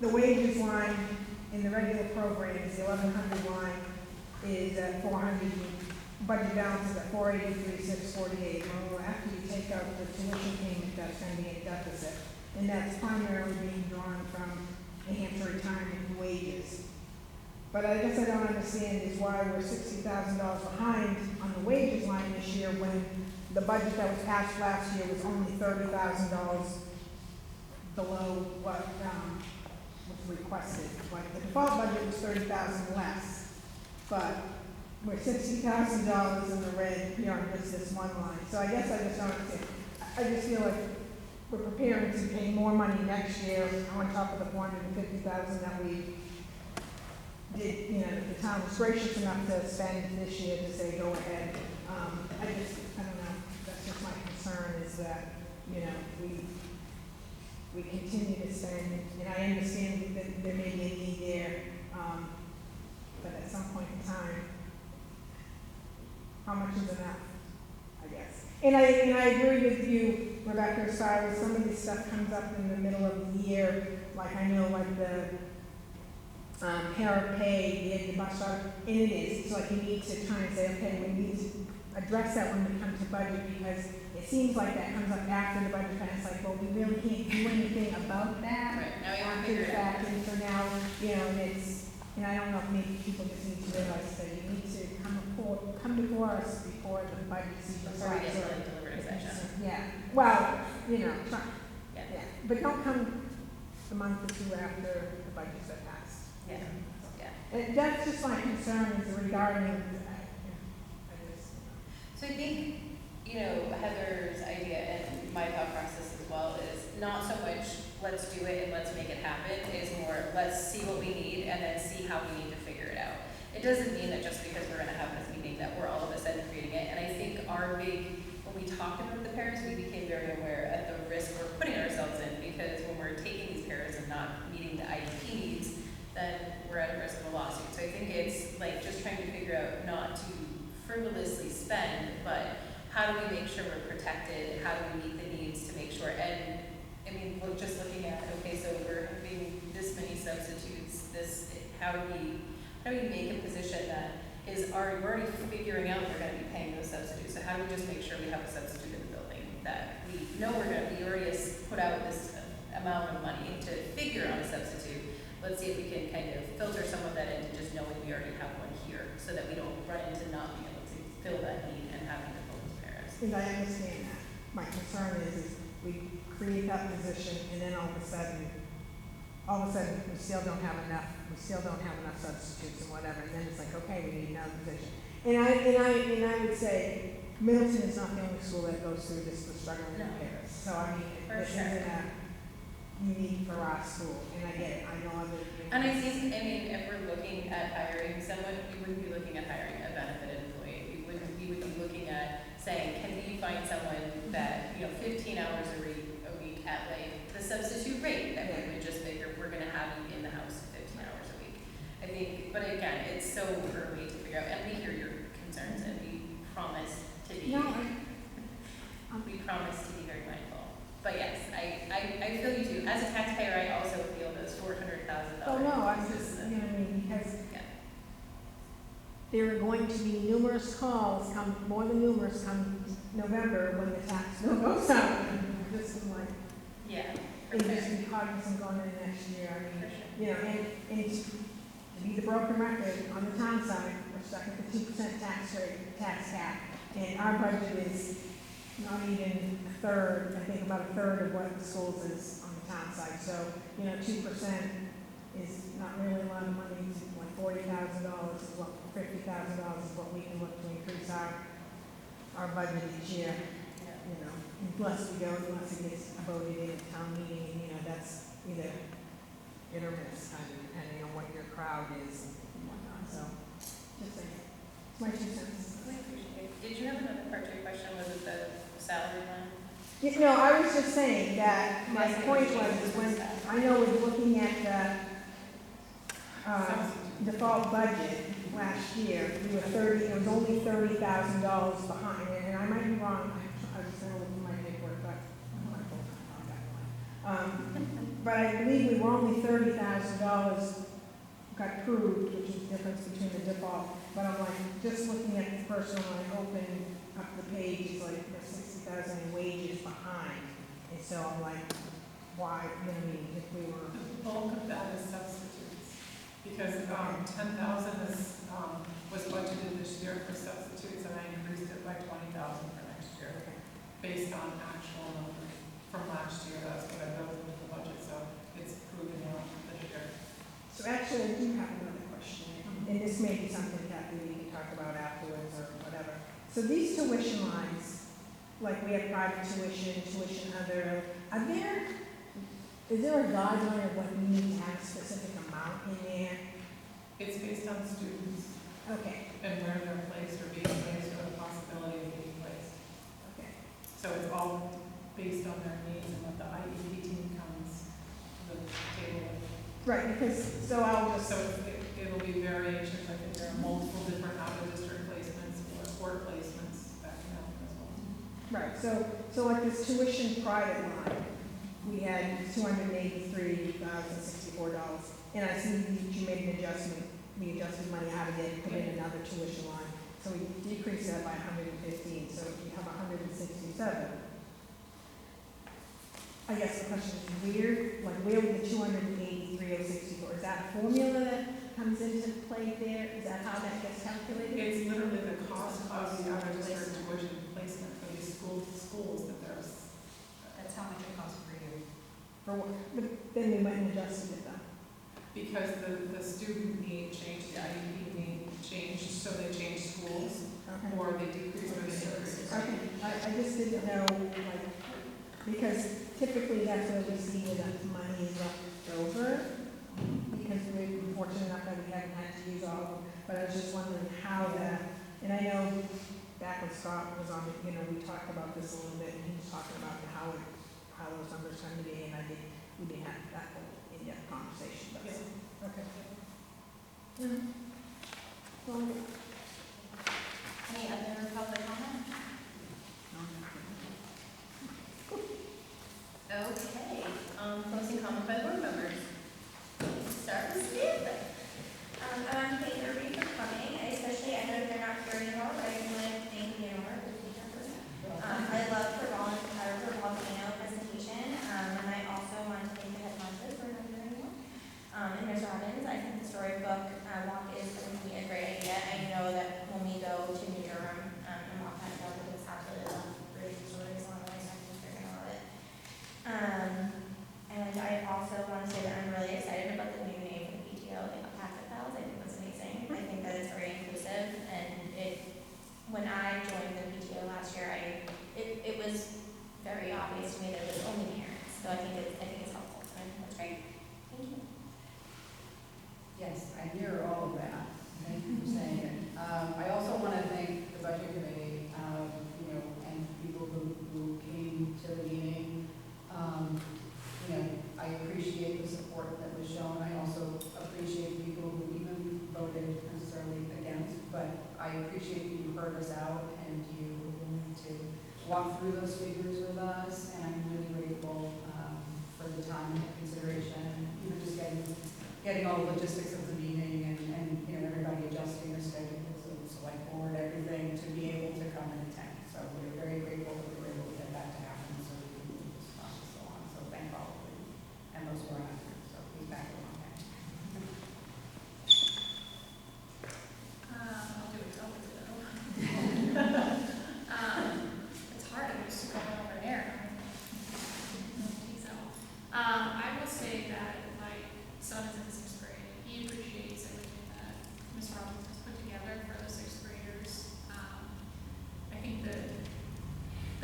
[SPEAKER 12] the wages line in the regular programs, the 1100 line is at 400, budget balance is at 483,648. Well, after you take out the tuition payment, that's going to be a deficit. And that's primarily being drawn from New Hampshire retirement wages. But I guess I don't understand is why we're $60,000 behind on the wages line this year when the budget that was passed last year was only $30,000 below what was requested. Like the default budget was $30,000 less, but we're $60,000 in the red here on just this one line. So I guess I just don't understand. I just feel like we're preparing to pay more money next year on top of the $450,000 that we did, you know, the town was gracious enough to spend this year to say go ahead. I don't know, that's just my concern is that, you know, we continue to spend, and I understand that there may be a need there, but at some point in time, how much is enough, I guess. And I agree with you, Rebecca, as far as some of this stuff comes up in the middle of the year, like I know like the para pay, the bus driver, and it is. It's like you need to try and say, okay, we need to address that when it comes to budget because it seems like that comes up after the budget and it's like, well, we really can't do anything about that.
[SPEAKER 1] Right, now we have to
[SPEAKER 12] After
[SPEAKER 1] figure
[SPEAKER 12] the
[SPEAKER 1] it out.
[SPEAKER 12] fact, and so now, you know, and it's, and I don't know if maybe people just need to realize that you need to come before us before the budget season
[SPEAKER 1] Before we get to
[SPEAKER 12] starts,
[SPEAKER 1] like deliberative session.
[SPEAKER 12] yeah, well, you know, try,
[SPEAKER 1] Yeah.
[SPEAKER 12] yeah, but don't come a month or two after the budgets are passed.
[SPEAKER 1] Yeah, yeah.
[SPEAKER 12] And that's just my concern is regarding,
[SPEAKER 1] So I think, you know, Heather's idea and my thought process as well is not so much let's do it and let's make it happen, is more let's see what we need and then see how we need to figure it out. It doesn't mean that just because we're gonna have this meeting that we're all of a sudden creating it. And I think when we talked about the pairs, we became very aware of the risk we're putting ourselves in because when we're taking these pairs and not meeting the IEP needs, then we're at risk of a lawsuit. So I think it's like just trying to figure out not to frivolously spend, but how do we make sure we're protected? How do we meet the needs to make sure? And I mean, we're just looking at, okay, so we're having this many substitutes, how do we make a position that is we're already figuring out we're gonna be paying those substitutes. So how do we just make sure we have a substitute in the building that we know we already put out this amount of money to figure on a substitute. Let's see if we can kind of filter some of that into just knowing we already have one here so that we don't run into not being able to fill that need and having to fill those pairs.
[SPEAKER 12] and I understand that. My concern is we create that position and then all of a sudden we still don't have enough substitutes and whatever, and then it's like, okay, we need another position. And I would say Middleton is not the only school that goes through this with struggling
[SPEAKER 1] No.
[SPEAKER 12] pairs. So I mean,
[SPEAKER 1] For
[SPEAKER 12] this
[SPEAKER 1] sure.
[SPEAKER 12] isn't unique for our school, and I get it, I know other.
[SPEAKER 1] And I think, if we're looking at hiring someone, we wouldn't be looking at hiring a benefited employee. We would be looking at saying, can we find someone that, 15 hours a week at like the substitute rate that we would just figure we're gonna have you in the house 15 hours a week. I think, but again, it's so early to figure out, and we hear your concerns and we promise to be, we promise to be very mindful. But yes, I feel you too. As a taxpayer, I also feel those $400,000.
[SPEAKER 12] Oh, no, I'm just, because
[SPEAKER 1] Yeah.
[SPEAKER 12] there are going to be numerous calls more than numerous come November when the tax bill goes out. This is like,
[SPEAKER 1] Yeah.
[SPEAKER 12] and just be cognizant going into next year, I mean, you know, and to be the broken record, on the town side, we're stuck at the 2% tax cap, and our budget is not even a third, I think about a third of what the schools is on the town side, so, you know, 2% is not really a lot of money, it's like $40,000 is what, $50,000 is what we can look to increase our budget each year, you know, unless it gets voted in at town meeting, and, you know, that's either hit or miss, kind of, depending on what your crowd is and whatnot, so, just saying, it's my 2 cents.
[SPEAKER 1] We appreciate it. Did you have another part to your question? Was it the salary line?
[SPEAKER 12] Yeah, no, I was just saying that my point was is when, I know we're looking at the default budget last year, we were it was only $30,000 behind, and I might be wrong, I was gonna look at my paperwork, but I'm not full-time on that one. But I believe we were only $30,000 got approved, which is the difference between the default, but I'm like, just looking at the first one, I open up the page, it's like, there's 60,000 in wages behind, and so I'm like, why, you know, what I mean, if we were.
[SPEAKER 11] The bulk of that is substitutes, because 10,000 is, was budgeted this year for substitutes, and I increased it by 20,000 for next year, based on actual numbers from last year. That's what I built into the budget, so it's proven out this year.
[SPEAKER 12] So actually, I do have another question, and this may be something that we can talk about afterwards or whatever. So these tuition lines, like we have private tuition, tuition other, is there a guideline of what we need to have a specific amount in there?
[SPEAKER 11] It's based on students
[SPEAKER 12] Okay,
[SPEAKER 11] and where they're placed or being placed or the possibility of being placed.
[SPEAKER 12] okay.
[SPEAKER 11] So it's all based on their needs and what the IEP team comes to the table with.
[SPEAKER 12] Right, because, so I'll just,
[SPEAKER 11] So it'll be variations. I think there are multiple different out-of-district placements or court placements that can happen as well.
[SPEAKER 12] right, so like this tuition private line, we had $283,064, and I see that you made an adjustment, we adjusted money out of it, put in another tuition line, so we decreased that by 115, so you have 167. I guess the question is weird, like where would the 283,064, is that a formula that comes into play there? Is that how that gets calculated?
[SPEAKER 11] It's literally the cost of the out-of-district tuition placement for these schools that there's.
[SPEAKER 5] That's how much it costs per year.
[SPEAKER 12] For what, but then we went and adjusted it then.
[SPEAKER 11] Because the student need changed, the IEP need changed, so they changed schools,
[SPEAKER 12] Okay.
[SPEAKER 11] or they decreased or they increased.
[SPEAKER 12] Okay, I just didn't know, like, because typically that's where we see that money is left over, because we're fortunate enough that we haven't had to use all of them, but I was just wondering how that, and I know back when Scott was on, you know, we talked about this a little bit, and he was talking about how those numbers come to be, and we didn't have that whole in-depth conversation, but,
[SPEAKER 11] Yes.
[SPEAKER 12] okay. Well,
[SPEAKER 1] Any other public comment? Okay, closing comment by board members. Start with Samantha.
[SPEAKER 13] Thank everybody for coming, especially, I know they're not here anymore, but I want to thank Leonora for being here. I love her volcano presentation, and I also want to thank the head monsters for not here anymore. And Ms. Robbins, I think the storybook walk is going to be a great idea. I know that when we go to New Durham and walk that dog, it's absolutely love great stories along the way, so I think they're going to love it. And I also want to say that I'm really excited about the new name for the PTO, like Packet Pals. I think that's amazing. I think that it's very inclusive, and when I joined the PTO last year, it was very obvious to me that it was only parents. So I think it's helpful. So I think that's great. Thank you.
[SPEAKER 9] Yes, I hear all of that. Thank you for saying it. I also want to thank the budget committee, you know, and people who came to the meeting. You know, I appreciate the support that was shown. I also appreciate people who even voted necessarily against, but I appreciate that you heard us out and you were willing to walk through those figures with us, and I'm really grateful for the time and consideration, even just getting all the logistics of the meeting and you know, everybody adjusting their schedules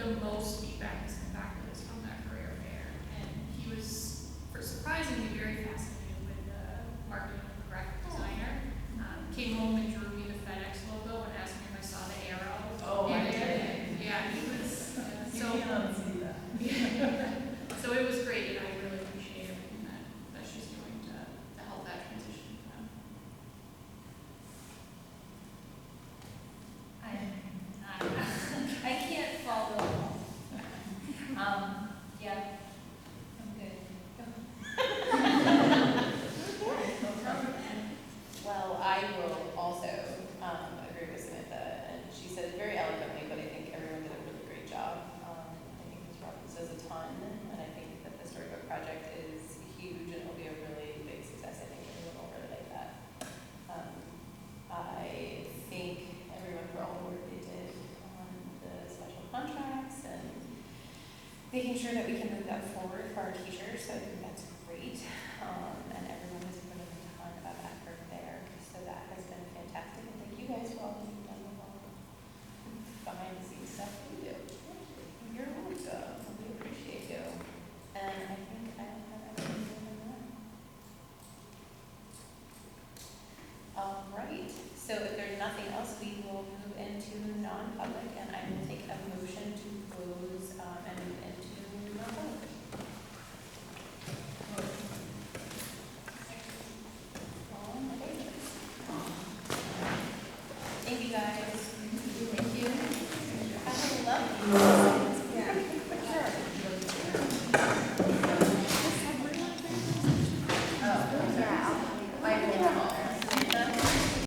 [SPEAKER 1] the most feedback has come back with us from that career fair. And he was, for surprisingly, very fascinated with the marketing and the graphic designer. Came home and drew me the FedEx logo and asked me if I saw the arrow.
[SPEAKER 11] Oh, I
[SPEAKER 1] in it.
[SPEAKER 11] did.
[SPEAKER 1] Yeah, he was,
[SPEAKER 11] You
[SPEAKER 1] so.
[SPEAKER 11] can't unsee that.
[SPEAKER 1] So it was great, and I really appreciate everything that she's doing to help that transition for them.
[SPEAKER 5] I can't follow along. Yeah, I'm good.
[SPEAKER 14] Well, I will also agree with Samantha, and she said it very eloquently, but I think everyone did a really great job. I think Ms. Robbins does a ton, and I think that the Storybook Project is huge and will be a really big success. I think everyone will really like that. I think everyone for all the work they did on the special contracts and making sure that we can move that forward for our teachers, so I think that's great. And everyone has put in a ton of effort there, so that has been fantastic. And thank you guys for all that you've done with all the behind the scenes stuff that you do. You're welcome. We appreciate you. And I think I don't have anything more than that. All right, so if there's nothing else, we will move into non-public, and I will take a motion to close and move into non-public.